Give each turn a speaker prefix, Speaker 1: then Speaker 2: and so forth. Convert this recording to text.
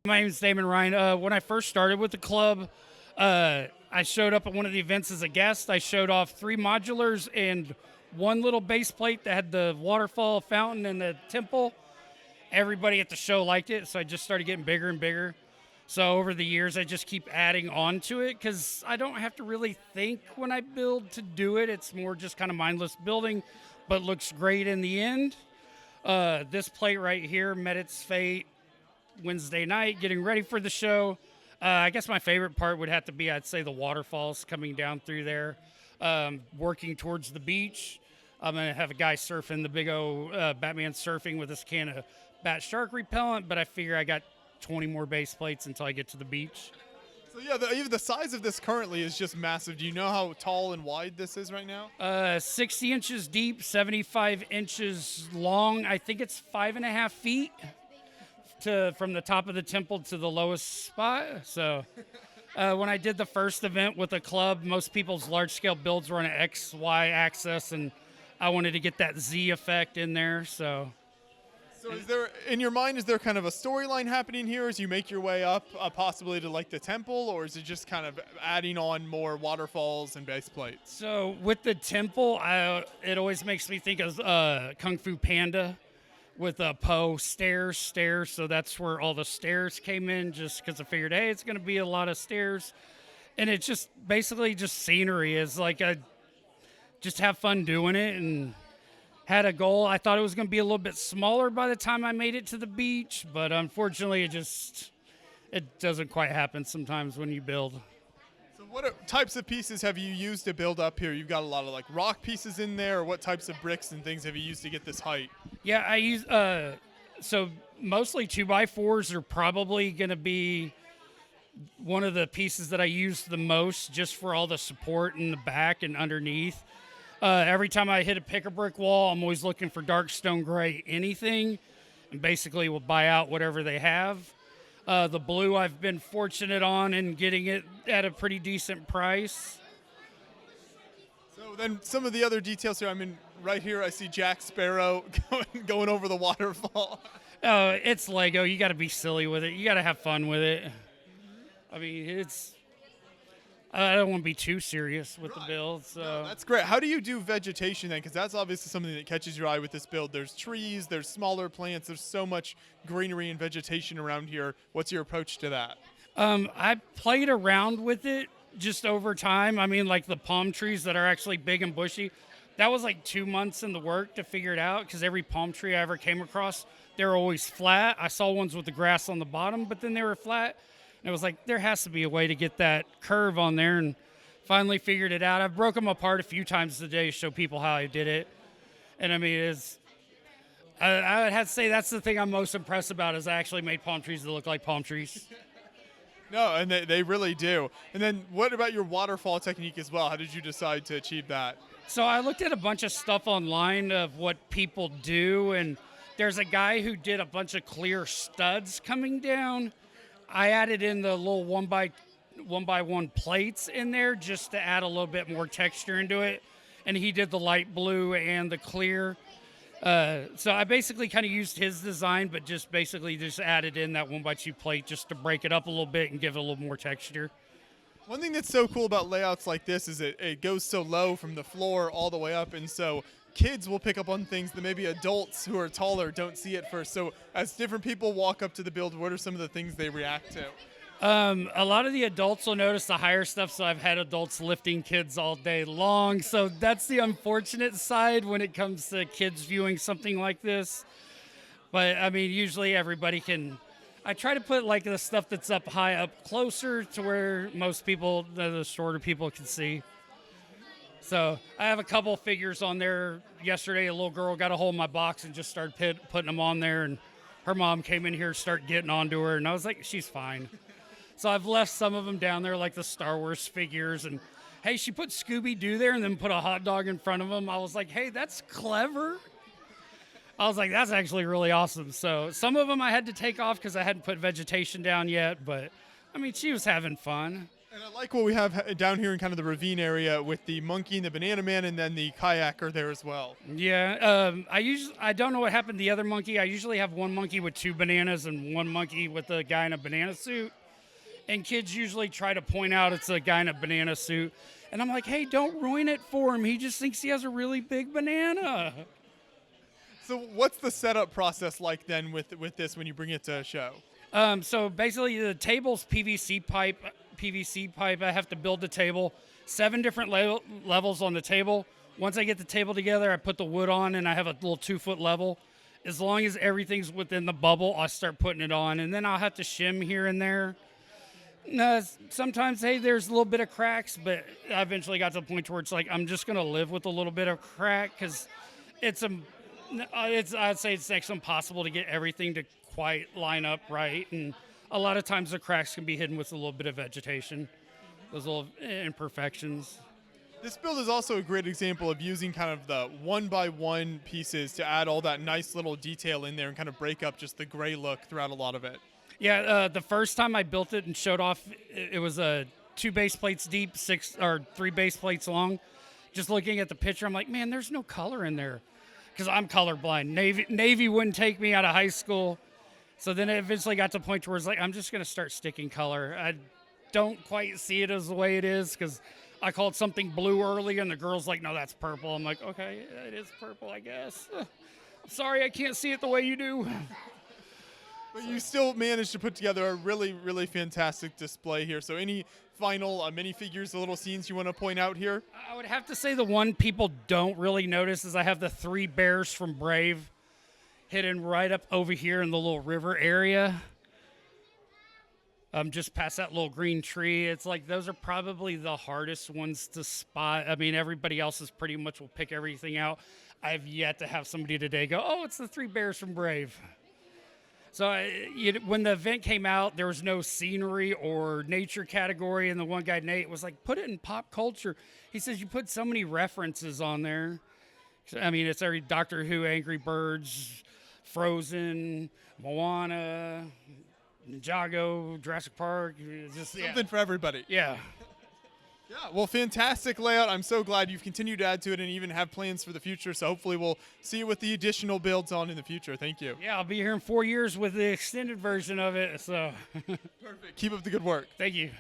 Speaker 1: My name is Damon Ryan. When I first started with the club, I showed up at one of the events as a guest. I showed off 3 modulars and one little base plate that had the waterfall fountain and the temple. Everybody at the show liked it, so I just started getting bigger and bigger. So over the years, I just keep adding on to it because I don't have to really think when I build to do it. It's more just kind of mindless building, but looks great in the end. This plate right here met its fate Wednesday night, getting ready for the show. I guess my favorite part would have to be, I'd say, the waterfalls coming down through there, working towards the beach. I'm going to have a guy surfing the big O Batman surfing with this can of bat shark repellent, but I figure I got 20 more base plates until I get to the beach.
Speaker 2: So yeah, even the size of this currently is just massive. Do you know how tall and wide this is right now?
Speaker 1: 60 inches deep, 75 inches long. I think it's 5.5 feet from the top of the temple to the lowest spot. So when I did the first event with the club, most people's large-scale builds were on an X, Y axis, and I wanted to get that Z effect in there. So
Speaker 2: is there, in your mind, is there kind of a storyline happening here as you make your way up, possibly to like the temple, or is it just kind of adding on more waterfalls and base plates?
Speaker 1: So with the temple, it always makes me think of Kung Fu Panda with Po stairs. So that's where all the stairs came in, just because I figured, hey, it's going to be a lot of stairs. And it's just basically just scenery. It's like I just have fun doing it and had a goal. I thought it was going to be a little bit smaller by the time I made it to the beach, but unfortunately it doesn't quite happen sometimes when you build.
Speaker 2: So what types of pieces have you used to build up here? You've got a lot of like rock pieces in there, or what types of bricks and things have you used to get this height?
Speaker 1: Yeah, I use so mostly 2x4s are probably going to be one of the pieces that I use the most, just for all the support in the back and underneath. Every time I hit a pick-a-brick wall, I'm always looking for dark stone gray anything, and basically will buy out whatever they have. The blue I've been fortunate on and getting it at a pretty decent price.
Speaker 2: So then some of the other details here, I mean, right here I see Jack Sparrow going over the waterfall.
Speaker 1: Oh, it's Lego. You got to be silly with it. You got to have fun with it. I mean, I don't want to be too serious with the build. So
Speaker 2: No, that's great. How do you do vegetation then? Because that's obviously something that catches your eye with this build. There's trees, there's smaller plants, there's so much greenery and vegetation around here. What's your approach to that?
Speaker 1: I played around with it just over time. I mean, like the palm trees that are actually big and bushy. That was like 2 months in the work to figure it out, because every palm tree I ever came across, they were always flat. I saw ones with the grass on the bottom, but then they were flat. And it was like, there has to be a way to get that curve on there, and finally figured it out. I've broken them apart a few times today to show people how I did it. And I mean, I would have to say that's the thing I'm most impressed about, is I actually made palm trees that look like palm trees.
Speaker 2: No, and they really do. And then what about your waterfall technique as well? How did you decide to achieve that?
Speaker 1: So I looked at a bunch of stuff online of what people do, and there's a guy who did a bunch of clear studs coming down. I added in the little one by one plates in there just to add a little bit more texture into it. And he did the light blue and the clear. So I basically kind of used his design, but just basically just added in that 1x2 plate just to break it up a little bit and give it a little more texture.
Speaker 2: One thing that's so cool about layouts like this is it goes so low from the floor all the way up, and so kids will pick up on things that maybe adults who are taller don't see at first. So as different people walk up to the build, what are some of the things they react to?
Speaker 1: A lot of the adults will notice the higher stuff, so I've had adults lifting kids all day long. So that's the unfortunate side when it comes to kids viewing something like this. But, I mean, usually everybody can. I try to put, like, the stuff that's up high up closer to where most people, the shorter people, can see. So I have a couple figures on there. Yesterday, a little girl got a hold of my box and just started putting them on there, and her mom came in here, started getting onto her, and I was like, she's fine. So I've left some of them down there, like the Star Wars figures, and hey, she put Scooby-Doo there and then put a hot dog in front of him. I was like, hey, that's clever. I was like, that's actually really awesome. So some of them I had to take off because I hadn't put vegetation down yet, but I mean, she was having fun.
Speaker 2: And I like what we have down here in kind of the ravine area with the monkey and the banana man, and then the kayaker there as well.
Speaker 1: Yeah, I don't know what happened to the other monkey. I usually have one monkey with two bananas and one monkey with a guy in a banana suit. And kids usually try to point out it's a guy in a banana suit. And I'm like, hey, don't ruin it for him. He just thinks he has a really big banana.
Speaker 2: So what's the setup process like then with this when you bring it to a show?
Speaker 1: So basically the table's PVC pipe. I have to build the table. 7 different levels on the table. Once I get the table together, I put the wood on and I have a little 2-foot level. As long as everything's within the bubble, I'll start putting it on. And then I'll have to shim here and there. Sometimes, hey, there's a little bit of cracks, but I eventually got to the point where it's like I'm just going to live with a little bit of crack because I'd say it's next to impossible to get everything to quite line up right. And a lot of times the cracks can be hidden with a little bit of vegetation, those little imperfections.
Speaker 2: This build is also a great example of using kind of the 1-by-1 pieces to add all that nice little detail in there and kind of break up just the gray look throughout a lot of it.
Speaker 1: Yeah, the first time I built it and showed off, it was 2 base plates deep, 3 base plates long. Just looking at the picture, I'm like, man, there's no color in there. Because I'm colorblind. Navy wouldn't take me out of high school. So then it eventually got to the point where it's like, I'm just going to start sticking color. I don't quite see it as the way it is because I called something blue early and the girl's like, no, that's purple. I'm like, okay, it is purple, I guess. Sorry, I can't see it the way you do.
Speaker 2: But you still managed to put together a really, really fantastic display here. So any final minifigures, little scenes you want to point out here?
Speaker 1: I would have to say the one people don't really notice is I have the 3 bears from Brave hidden right up over here in the little river area. Just past that little green tree. It's like those are probably the hardest ones to spot. I mean, everybody else is pretty much will pick everything out. I've yet to have somebody today go, oh, it's the 3 bears from Brave. So when the event came out, there was no scenery or nature category, and the one guy, Nate, was like, put it in pop culture. He says, you put so many references on there. I mean, it's every Doctor Who, Angry Birds, Frozen, Moana, Ninjago, Jurassic Park. Just
Speaker 2: Something for everybody.
Speaker 1: Yeah.
Speaker 2: Yeah, well, fantastic layout. I'm so glad you've continued to add to it and even have plans for the future. So hopefully we'll see you with the additional builds on in the future. Thank you.
Speaker 1: Yeah, I'll be here in 4 years with the extended version of it. So
Speaker 2: Perfect. Keep up the good work.
Speaker 1: Thank you.